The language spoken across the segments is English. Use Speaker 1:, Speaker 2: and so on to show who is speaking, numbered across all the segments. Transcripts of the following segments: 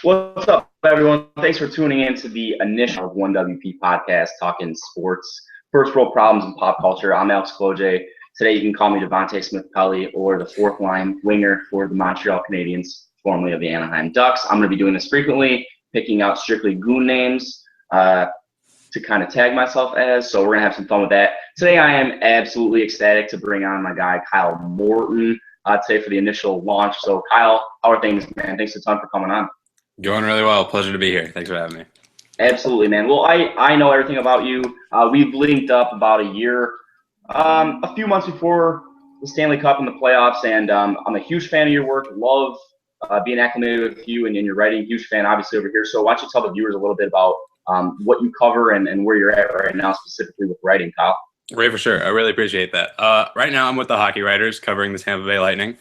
Speaker 1: What's up, everyone? Thanks for tuning in to the initial 1WP podcast, talking sports, first world problems, and pop culture. I'm Alex Kloje. Today, you can call me Devontae Smith-Pelly or the fourth line winger for the Montreal Canadiens, formerly of the Anaheim Ducks. I'm going to be doing this frequently, picking out strictly goon names to kind of tag myself as. So we're going to have some fun with that. Today, I am absolutely ecstatic to bring on my guy, Kyle Morton, today for the initial launch. So, Kyle, how are things, man? Thanks a ton for coming on.
Speaker 2: Going really well. Pleasure to be here. Thanks for having me.
Speaker 1: Absolutely, man. Well, I know everything about you. We've linked up about a few months before the Stanley Cup and the playoffs, and I'm a huge fan of your work. Love being acclimated with you and your writing. Huge fan, obviously, over here. So why don't you tell the viewers a little bit about what you cover and where you're at right now, specifically with writing, Kyle?
Speaker 2: Great, for sure. I really appreciate that. Right now, I'm with the Hockey Writers, covering the Tampa Bay Lightning,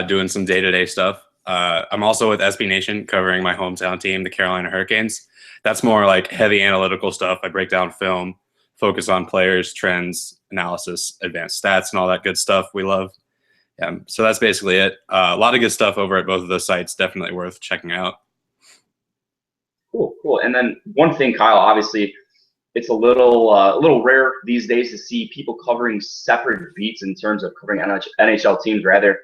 Speaker 2: doing some day-to-day stuff. I'm also with SB Nation, covering my hometown team, the Carolina Hurricanes. That's more like heavy analytical stuff. I break down film, focus on players, trends, analysis, advanced stats, and all that good stuff we love. So that's basically it. A lot of good stuff over at both of those sites. Definitely worth checking out.
Speaker 1: Cool. And then one thing, Kyle, obviously, it's a little rare these days to see people covering separate beats in terms of covering NHL teams, rather.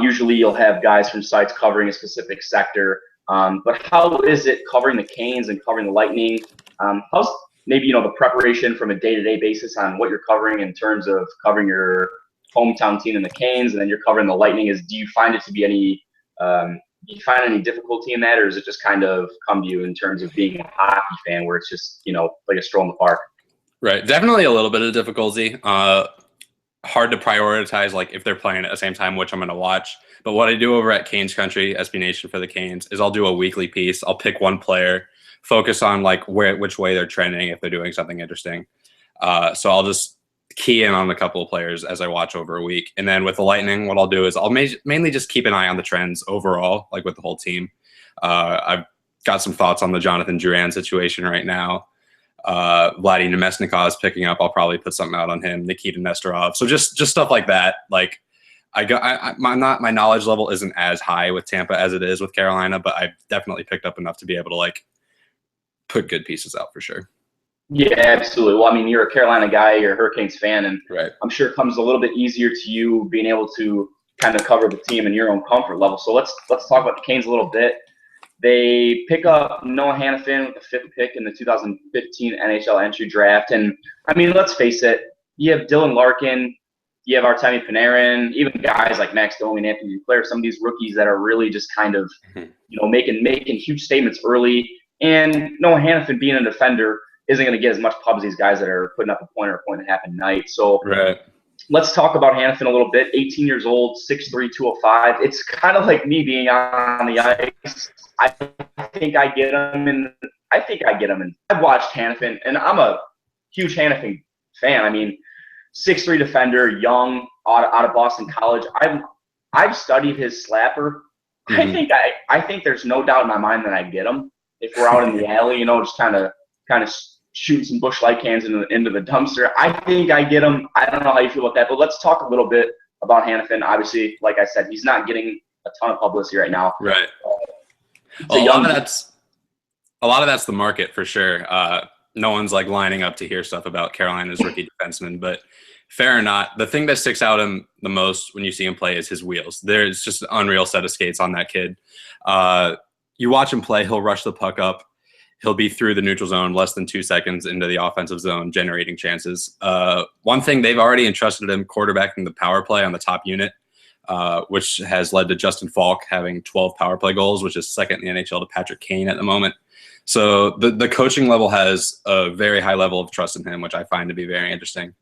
Speaker 1: Usually you'll have guys from sites covering a specific sector, but how is it covering the Canes and covering the Lightning? How's maybe the preparation from a day-to-day basis on what you're covering in terms of covering your hometown team and the Canes, and then you're covering the Lightning? Do you find it to be any difficulty in that, or is it just kind of come to you in terms of being a hockey fan where it's just like a stroll in the park?
Speaker 2: Right, definitely a little bit of difficulty. Hard to prioritize, like if they're playing at the same time, which I'm going to watch. But what I do over at Canes Country, SB Nation for the Canes, is I'll do a weekly piece. I'll pick one player, focus on like which way they're trending, if they're doing something interesting. So I'll just key in on a couple of players as I watch over a week. And then with the Lightning, what I'll do is I'll mainly just keep an eye on the trends overall, like with the whole team. I've got some thoughts on the Jonathan Drouin situation right now. Vladdy Nemesnikov is picking up. I'll probably put something out on him. Nikita Nesterov. So just stuff like that. Like my knowledge level isn't as high with Tampa as it is with Carolina, but I've definitely picked up enough to be able to like put good pieces out for sure.
Speaker 1: Yeah, absolutely. Well, I mean, you're a Carolina guy, you're a Hurricanes fan, and
Speaker 2: right.
Speaker 1: I'm sure it comes a little bit easier to you being able to kind of cover the team in your own comfort level. So let's talk about the Canes a little bit. They pick up Noah Hanifin with the 5th pick in the 2015 NHL entry draft. And, I mean, let's face it, you have Dylan Larkin, you have Artemi Panarin, even guys like Max Domi and Anthony Duclair, some of these rookies that are really just kind of, making huge statements early. And Noah Hanifin, being a defender, isn't going to get as much pub as these guys that are putting up a point or a point and a half a night. So
Speaker 2: right.
Speaker 1: Let's talk about Hanifin a little bit. 18 years old, 6'3", 205. It's kind of like me being on the ice. I think I get him, and I've watched Hanifin, and I'm a huge Hanifin fan. I mean, 6'3" defender, young, out of Boston College. I've studied his slapper. Mm-hmm. I think there's no doubt in my mind that I get him if we're out in the alley, just kind of shooting some Busch Light cans into the dumpster. I think I get him. I don't know how you feel about that, but let's talk a little bit about Hanifin. Obviously, like I said, he's not getting a ton of publicity right now.
Speaker 2: Right. A lot of that's the market for sure. No one's like lining up to hear stuff about Carolina's rookie defenseman, but fair or not, the thing that sticks out him the most when you see him play is his wheels. There's just an unreal set of skates on that kid. You watch him play, he'll rush the puck up. He'll be through the neutral zone less than 2 seconds into the offensive zone, generating chances. One thing, they've already entrusted him quarterbacking the power play on the top unit, which has led to Justin Falk having 12 power play goals, which is second in the NHL to Patrick Kane at the moment. So the coaching level has a very high level of trust in him, which I find to be very interesting.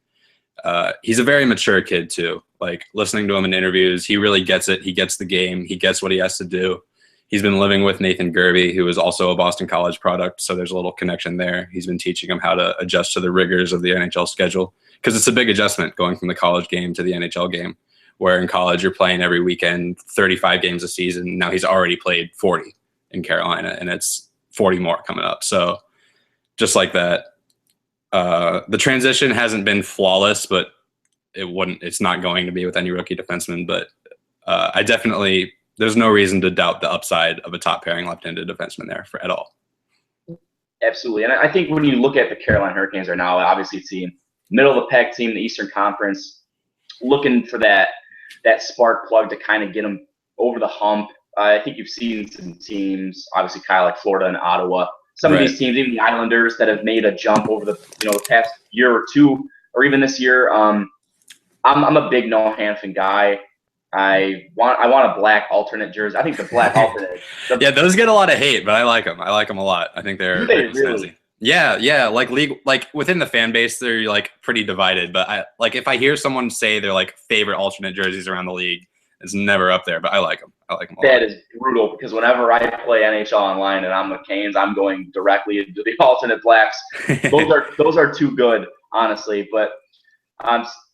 Speaker 2: He's a very mature kid too. Like listening to him in interviews, he really gets it. He gets the game. He gets what he has to do. He's been living with Nathan Gerbe, who is also a Boston College product, so there's a little connection there. He's been teaching him how to adjust to the rigors of the NHL schedule, because it's a big adjustment going from the college game to the NHL game, where in college you're playing every weekend, 35 games a season. Now he's already played 40 in Carolina, and it's 40 more coming up. So just like that, the transition hasn't been flawless, but it's not going to be with any rookie defenseman. But I definitely there's no reason to doubt the upside of a top pairing left-handed defenseman there at all.
Speaker 1: Absolutely. And I think when you look at the Carolina Hurricanes right now, obviously it's the middle of the pack team, the Eastern Conference, looking for that spark plug to kind of get them over the hump. I think you've seen some teams, obviously Kyle, like Florida and Ottawa. Some of these teams, even the Islanders, that have made a jump over the past year or two, or even this year. I'm a big Noah Hanifin guy. I want a black alternate jersey. I think the black alternate.
Speaker 2: Yeah, those get a lot of hate, but I like them. I like them a lot. I think they're
Speaker 1: really?
Speaker 2: Yeah. Like within the fan base, they're like pretty divided. But if I hear someone say their like favorite alternate jerseys around the league, it's never up there. But I like them. I like them a lot.
Speaker 1: That is brutal because whenever I play NHL online and I'm with Canes, I'm going directly into the alternate blacks. Those are too good, honestly. But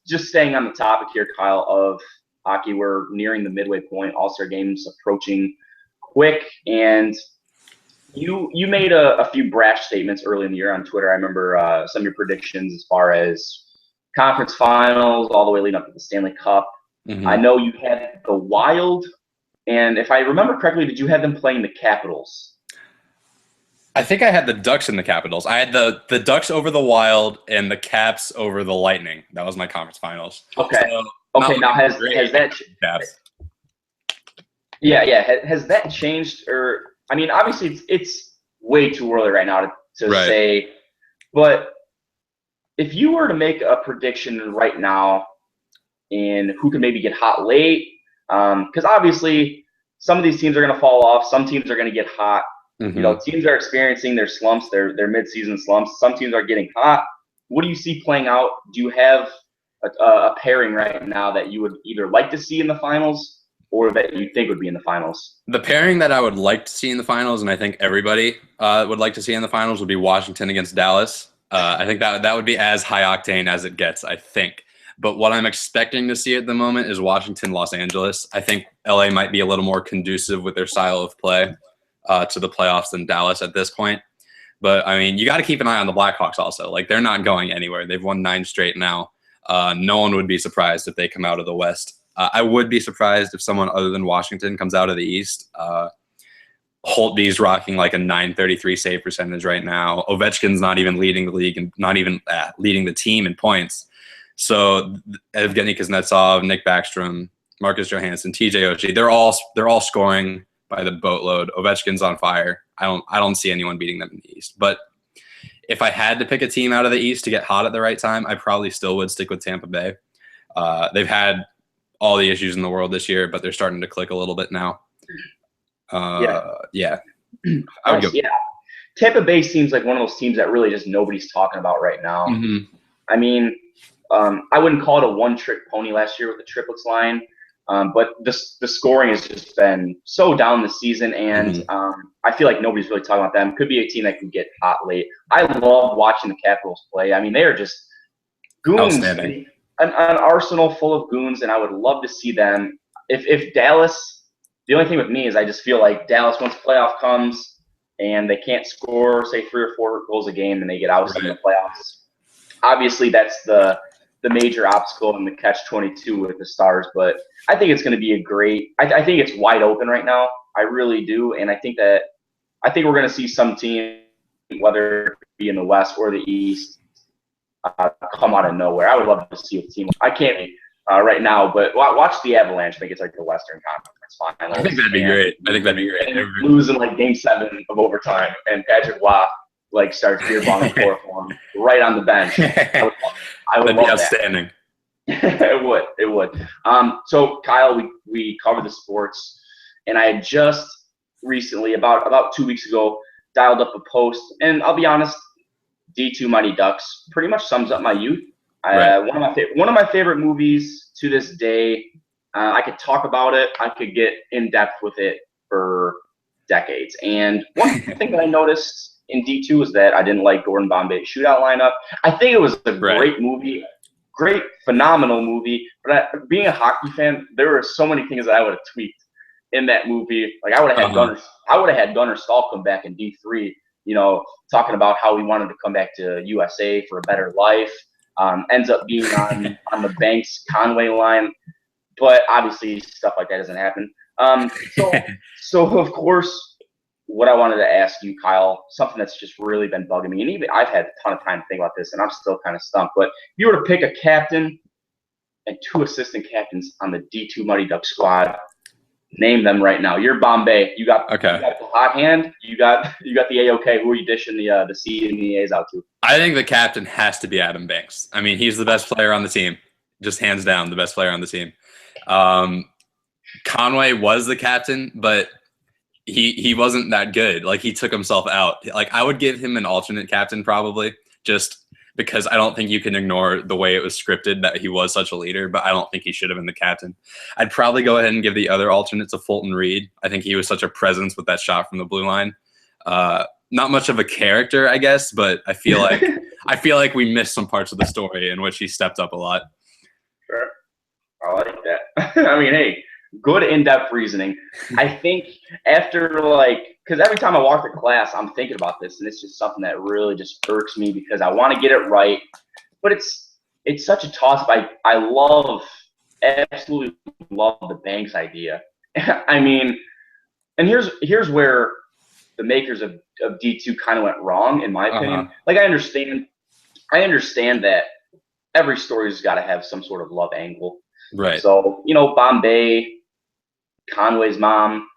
Speaker 1: just staying on the topic here, Kyle, of hockey, we're nearing the midway point. All-Star games approaching quick, and you made a few brash statements early in the year on Twitter. I remember some of your predictions as far as conference finals all the way leading up to the Stanley Cup. Mm-hmm. I know you had the Wild, and if I remember correctly, did you have them playing the Capitals?
Speaker 2: I think I had the Ducks in the Capitals. I had the Ducks over the Wild and the Caps over the Lightning. That was my conference finals.
Speaker 1: Okay. Okay, now has that has that changed? Or I mean, obviously it's way too early right now to say, but if you were to make a prediction right now in who could maybe get hot late, because obviously some of these teams are going to fall off, some teams are going to get hot. Mm-hmm. Teams are experiencing their slumps, their mid-season slumps. Some teams are getting hot. What do you see playing out? Do you have a pairing right now that you would either like to see in the finals or that you think would be in the finals?
Speaker 2: The pairing that I would like to see in the finals, and I think everybody would like to see in the finals, would be Washington against Dallas. I think that would be as high octane as it gets, I think. But what I'm expecting to see at the moment is Washington, Los Angeles. I think LA might be a little more conducive with their style of play to the playoffs than Dallas at this point. But, I mean, you got to keep an eye on the Blackhawks also. Like, they're not going anywhere. They've won 9 straight now. No one would be surprised if they come out of the West. I would be surprised if someone other than Washington comes out of the East. Holtby's rocking like a .933 save percentage right now. Ovechkin's not even leading the league and not even leading the team in points. So Evgeny Kuznetsov, Nick Backstrom, Marcus Johansson, TJ Oshie, they're all scoring by the boatload. Ovechkin's on fire. I don't see anyone beating them in the East. But if I had to pick a team out of the East to get hot at the right time, I probably still would stick with Tampa Bay. They've had all the issues in the world this year, but they're starting to click a little bit now. Yeah. I would go.
Speaker 1: Yeah. Tampa Bay seems like one of those teams that really just nobody's talking about right now. Mm-hmm. I mean, I wouldn't call it a one-trick pony last year with the triplets line, but the scoring has just been so down this season, and I feel like nobody's really talking about them. Could be a team that can get hot late. I love watching the Capitals play. I mean, they are just goons. An arsenal full of goons, and I would love to see them. If Dallas, the only thing with me is I just feel like Dallas, once playoff comes and they can't score, say 3 or 4 goals a game, and they get ousted in the playoffs. Obviously, that's the major obstacle in the catch-22 with the Stars, but I think it's going to be a great. I think it's wide open right now. I really do, and I think we're going to see some team, whether it be in the West or the East, come out of nowhere. I would love to see a team. I can't right now, but watch the Avalanche. I think it's like the Western Conference Finals.
Speaker 2: I think that'd be great.
Speaker 1: Lose in like Game 7 of overtime, and Patrick Waugh starts beer bonging chloroform right on the bench. I would
Speaker 2: That'd
Speaker 1: love
Speaker 2: be outstanding.
Speaker 1: That. It would. So Kyle, we cover the sports, and I had just recently, about 2 weeks ago, dialed up a post, and I'll be honest, D2 Mighty Ducks pretty much sums up my youth. Right. One of my favorite movies to this day. I could talk about it. I could get in depth with it for decades. And one thing that I noticed in D2 was that I didn't like Gordon Bombay's shootout lineup. I think it was a great movie, phenomenal movie. But being a hockey fan, there were so many things that I would have tweaked in that movie. Like I would have had Gunnar Stahl come back in D3. Talking about how he wanted to come back to USA for a better life. Ends up being on the Banks Conway line, but obviously stuff like that doesn't happen. Um, so, so of course, what I wanted to ask you, Kyle, something that's just really been bugging me, and even I've had a ton of time to think about this, and I'm still kind of stumped. But if you were to pick a captain and 2 assistant captains on the D2 Mighty Duck squad, name them right now. You're Bombay. You got the hot hand. You got the AOK. Who are you dishing the C and the A's out to?
Speaker 2: I think the captain has to be Adam Banks. I mean, he's the best player on the team, just hands down the best player on the team. Conway was the captain, but he wasn't that good. Like, he took himself out. Like, I would give him an alternate captain probably, just because I don't think you can ignore the way it was scripted that he was such a leader, but I don't think he should have been the captain. I'd probably go ahead and give the other alternate to Fulton Reed. I think he was such a presence with that shot from the blue line. Not much of a character, I guess, but I feel like we missed some parts of the story in which he stepped up a lot.
Speaker 1: Sure. I like that. I mean, hey, good in-depth reasoning. I think after, because every time I walk to class, I'm thinking about this, and it's just something that really just irks me because I want to get it right, but it's such a toss-up. I absolutely love the Banks idea. I mean, and here's where the makers of D2 kind of went wrong, in my opinion. Like, I understand that every story's got to have some sort of love angle.
Speaker 2: Right.
Speaker 1: So, Bombay, Conway's mom,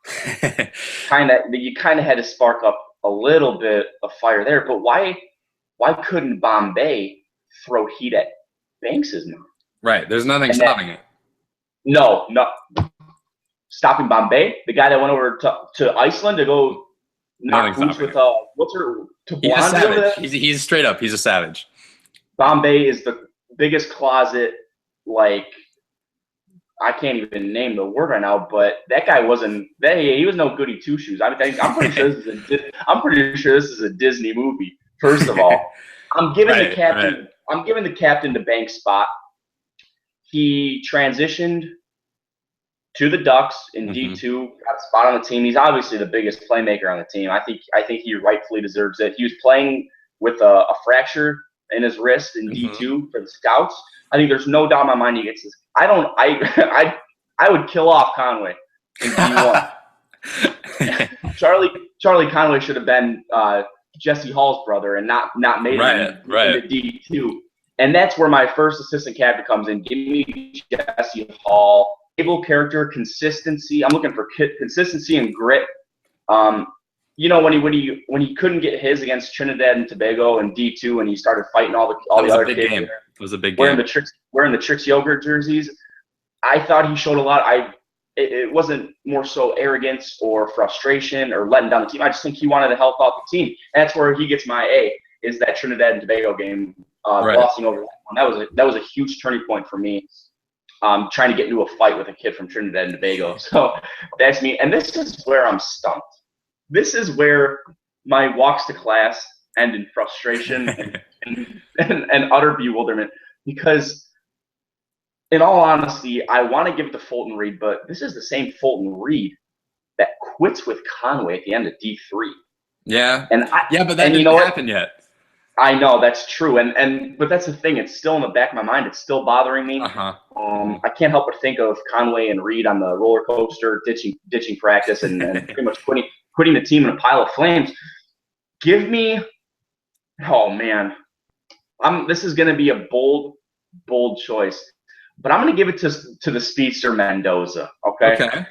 Speaker 1: you kind of had to spark up a little bit of fire there. But why couldn't Bombay throw heat at Banks's mom?
Speaker 2: Right. There's nothing stopping it.
Speaker 1: No. Stopping Bombay, the guy that went over to Iceland to go knock boots with what's her to Blondie?
Speaker 2: He's straight up. He's a savage.
Speaker 1: Bombay is the biggest closet, I can't even name the word right now, but that guy he was no goody two shoes. I'm pretty sure this is a Disney movie. First of all, I'm giving the captain the Banks spot. He transitioned to the Ducks in D2, got a spot on the team. He's obviously the biggest playmaker on the team. I think he rightfully deserves it. He was playing with a fracture in his wrist in D2 for the Scouts. I think there's no doubt in my mind he gets this. I would kill off Conway in D1. Charlie Conway should have been Jesse Hall's brother and not made him into D2. And that's where my first assistant captain comes in. Give me Jesse Hall. Able character, consistency. I'm looking for consistency and grit. When he couldn't get his against Trinidad and Tobago in D2, and he started fighting all the other kids.
Speaker 2: It was a big game.
Speaker 1: Wearing the Tricks yogurt jerseys. I thought he showed a lot. It wasn't more so arrogance or frustration or letting down the team. I just think he wanted to help out the team. And that's where he gets my A. Is that Trinidad and Tobago game glossing over that one. That was a huge turning point for me. Trying to get into a fight with a kid from Trinidad and Tobago. So that's me. And this is where I'm stumped. This is where my walks to class end in frustration and utter bewilderment. Because, in all honesty, I want to give it to Fulton Reed, but this is the same Fulton Reed that quits with Conway at the end of D3.
Speaker 2: Yeah. But that didn't happen yet.
Speaker 1: I know, that's true, but that's the thing. It's still in the back of my mind. It's still bothering me. I can't help but think of Conway and Reed on the roller coaster, ditching practice, and pretty much putting the team in a pile of flames. Give me, oh man, this is going to be a bold choice, but I'm going to give it to the speedster Mendoza. Okay.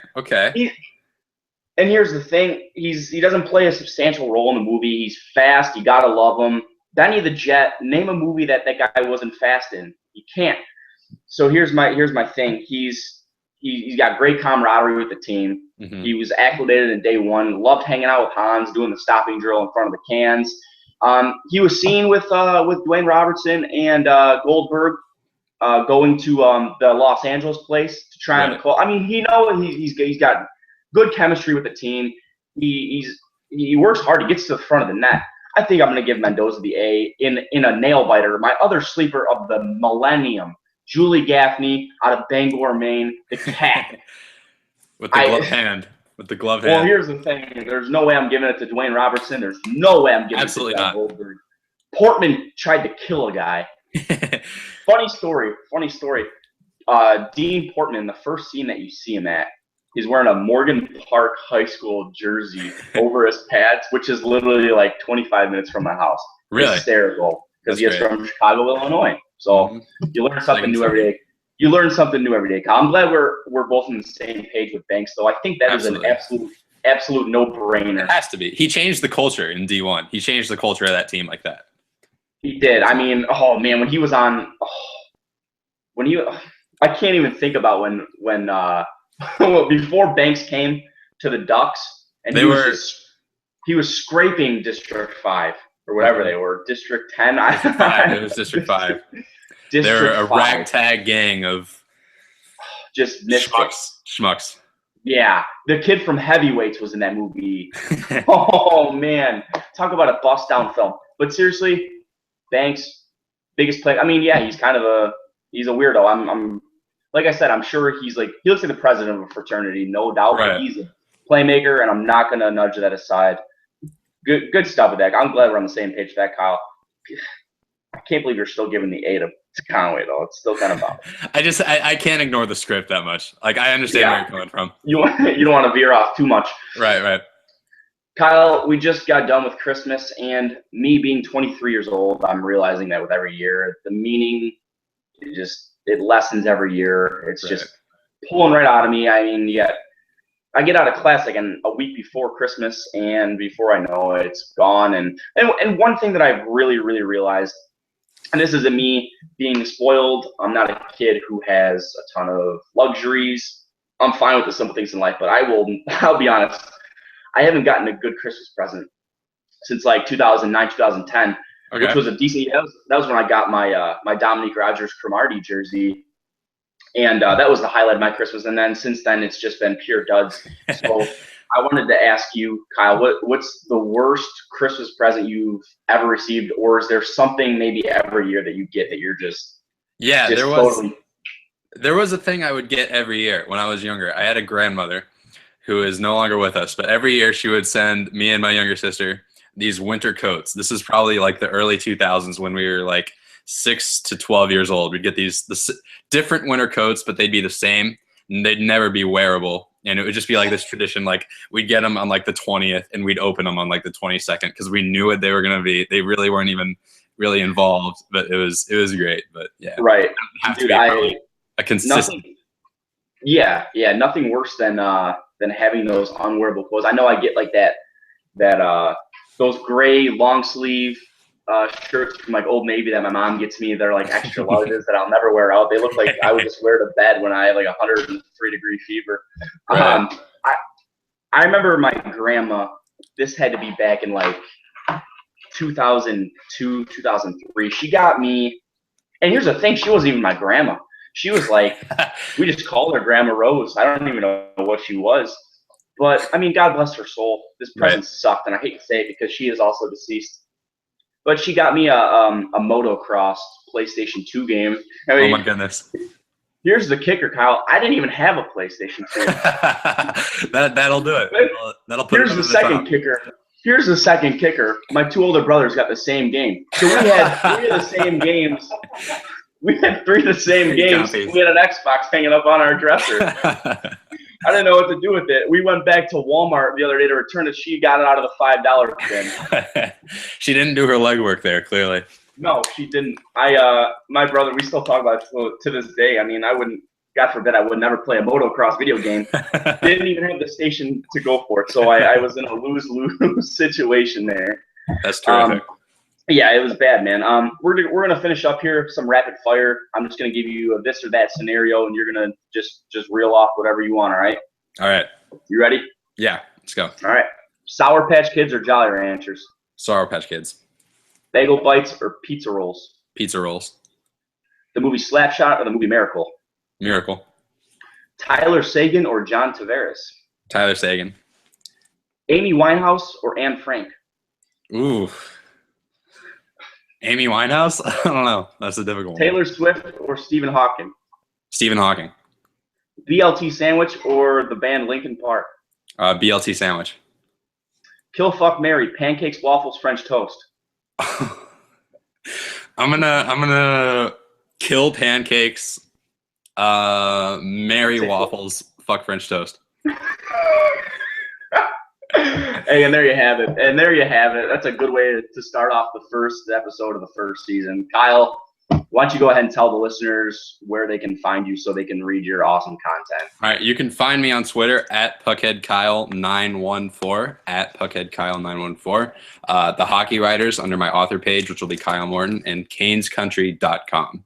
Speaker 1: And here's the thing: he doesn't play a substantial role in the movie. He's fast. You gotta love him. Benny the Jet. Name a movie that guy wasn't fast in. You can't. So here's my thing. He's got great camaraderie with the team. He was acclimated in day one. Loved hanging out with Hans, doing the stopping drill in front of the cans. He was seen with Dwayne Robertson and Goldberg going to the Los Angeles place to try and call. I mean, he's got good chemistry with the team. He works hard. He gets to the front of the net. I think I'm going to give Mendoza the A in a nail biter. My other sleeper of the millennium, Julie Gaffney out of Bangor, Maine, the cat.
Speaker 2: With the glove hand.
Speaker 1: Well, here's the thing. There's no way I'm giving it to Dwayne Robertson. There's no way I'm giving it to Goldberg. Portman tried to kill a guy. Funny story. Dean Portman, the first scene that you see him at, He's wearing a Morgan Park High School jersey over his pads, which is literally like 25 minutes from my house.
Speaker 2: Really?
Speaker 1: Hysterical, because he is
Speaker 2: great.
Speaker 1: from Chicago, Illinois. So you learn something new every day. You learn something new every day, Kyle. I'm glad we're both on the same page with Banks, though. I think that is an absolute no-brainer.
Speaker 2: It has to be. He changed the culture in D1. He changed the culture of that team like that.
Speaker 1: He did. I mean, oh man, when he was on, I can't even think about when before Banks came to the Ducks, and he was scraping District 5 or whatever they were, District 10.
Speaker 2: District 5. It was District 5. They're a ragtag gang of
Speaker 1: just
Speaker 2: schmucks.
Speaker 1: Yeah, the kid from Heavyweights was in that movie. Oh man, talk about a bust down film. But seriously, Banks, biggest play. I mean, yeah, he's a weirdo. I'm like I said, I'm sure he looks like the president of a fraternity, no doubt.
Speaker 2: Right.
Speaker 1: But he's a playmaker, and I'm not gonna nudge that aside. Good stuff with that. I'm glad we're on the same page with that, Kyle. I can't believe you're still giving the A to Conway, though. It's still kind of bad.
Speaker 2: I can't ignore the script that much. Like, I understand where you're coming from.
Speaker 1: You don't want to veer off too much.
Speaker 2: Right.
Speaker 1: Kyle, we just got done with Christmas, and me being 23 years old, I'm realizing that with every year, the meaning, it lessens every year. It's just pulling right out of me. I mean, I get out of class like a week before Christmas, and before I know it, it's gone. And one thing that I've really, really realized, and this isn't me being spoiled, I'm not a kid who has a ton of luxuries. I'm fine with the simple things in life, but I'll be honest, I haven't gotten a good Christmas present since like 2009, 2010, which was a decent. That was when I got my Dominique Rodgers-Cromartie jersey. And that was the highlight of my Christmas. And then since then, it's just been pure duds. So I wanted to ask you, Kyle, what's the worst Christmas present you've ever received? Or is there something maybe every year that you get that you're just
Speaker 2: there was a thing I would get every year when I was younger. I had a grandmother who is no longer with us, but every year she would send me and my younger sister these winter coats. This is probably like the early 2000s when we were like 6 to 12 years old. We'd get these different winter coats, but they'd be the same, and they'd never be wearable. And it would just be like this tradition, like we'd get them on like the 20th, and we'd open them on like the 22nd because we knew what they were going to be. They really weren't even really involved, but it was great. But yeah,
Speaker 1: right.
Speaker 2: Have to be a consistent.
Speaker 1: Nothing worse than having those unwearable clothes. I know I get like that those gray long sleeve shirts from like Old Navy that my mom gets me. They're like extra larges that I'll never wear out. They look like I would just wear to bed when I have like 103-degree fever.
Speaker 2: Right.
Speaker 1: I remember my grandma, this had to be back in like 2002, 2003. She got me, and here's the thing, she wasn't even my grandma. She was like, we just called her Grandma Rose. I don't even know what she was. But, I mean, God bless her soul. This present sucked, and I hate to say it because she is also deceased. But she got me a motocross PlayStation 2 game. I mean,
Speaker 2: oh, my goodness.
Speaker 1: Here's the kicker, Kyle. I didn't even have a PlayStation 2.
Speaker 2: That'll do it. That'll put
Speaker 1: Here's the second kicker. Here's the second kicker. My two older brothers got the same game. So we had 3 of the same games. We had 3 of the same games. We had an Xbox hanging up on our dresser. I didn't know what to do with it. We went back to Walmart the other day to return it. She got it out of the $5 bin.
Speaker 2: She didn't do her legwork there, clearly.
Speaker 1: No, she didn't. My brother, we still talk about it to this day. I mean, God forbid, I would never play a motocross video game. Didn't even have the station to go for it. So I was in a lose-lose situation there.
Speaker 2: That's terrific.
Speaker 1: Yeah, it was bad, man. We're gonna finish up here, some rapid fire. I'm just gonna give you a this or that scenario, and you're gonna just reel off whatever you want. All right.
Speaker 2: All right.
Speaker 1: You ready?
Speaker 2: Yeah. Let's go.
Speaker 1: All right. Sour Patch Kids or Jolly Ranchers?
Speaker 2: Sour Patch Kids.
Speaker 1: Bagel Bites or Pizza Rolls?
Speaker 2: Pizza Rolls.
Speaker 1: The movie Slapshot or the movie Miracle?
Speaker 2: Miracle.
Speaker 1: Tyler Sagan or John Tavares?
Speaker 2: Tyler Sagan.
Speaker 1: Amy Winehouse or Anne Frank?
Speaker 2: Ooh. Amy Winehouse? I don't know. That's a difficult one.
Speaker 1: Taylor Swift or Stephen Hawking?
Speaker 2: Stephen Hawking.
Speaker 1: BLT Sandwich or the band Linkin Park?
Speaker 2: BLT Sandwich.
Speaker 1: Kill, fuck, marry, pancakes, waffles, French toast?
Speaker 2: I'm gonna kill pancakes, marry waffles, fuck French toast.
Speaker 1: Hey, and there you have it. And there you have it. That's a good way to start off the first episode of the first season. Kyle, why don't you go ahead and tell the listeners where they can find you so they can read your awesome content?
Speaker 2: All right, you can find me on Twitter at PuckheadKyle914, at PuckheadKyle914. The Hockey Writers under my author page, which will be Kyle Morton, and CanesCountry.com.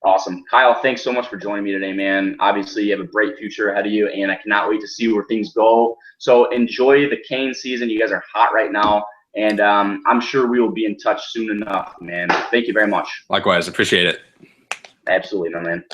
Speaker 1: Awesome. Kyle, thanks so much for joining me today, man. Obviously, you have a bright future ahead of you, and I cannot wait to see where things go. So enjoy the Canes season. You guys are hot right now, and I'm sure we will be in touch soon enough, man. Thank you very much.
Speaker 2: Likewise, appreciate it.
Speaker 1: Absolutely, my man.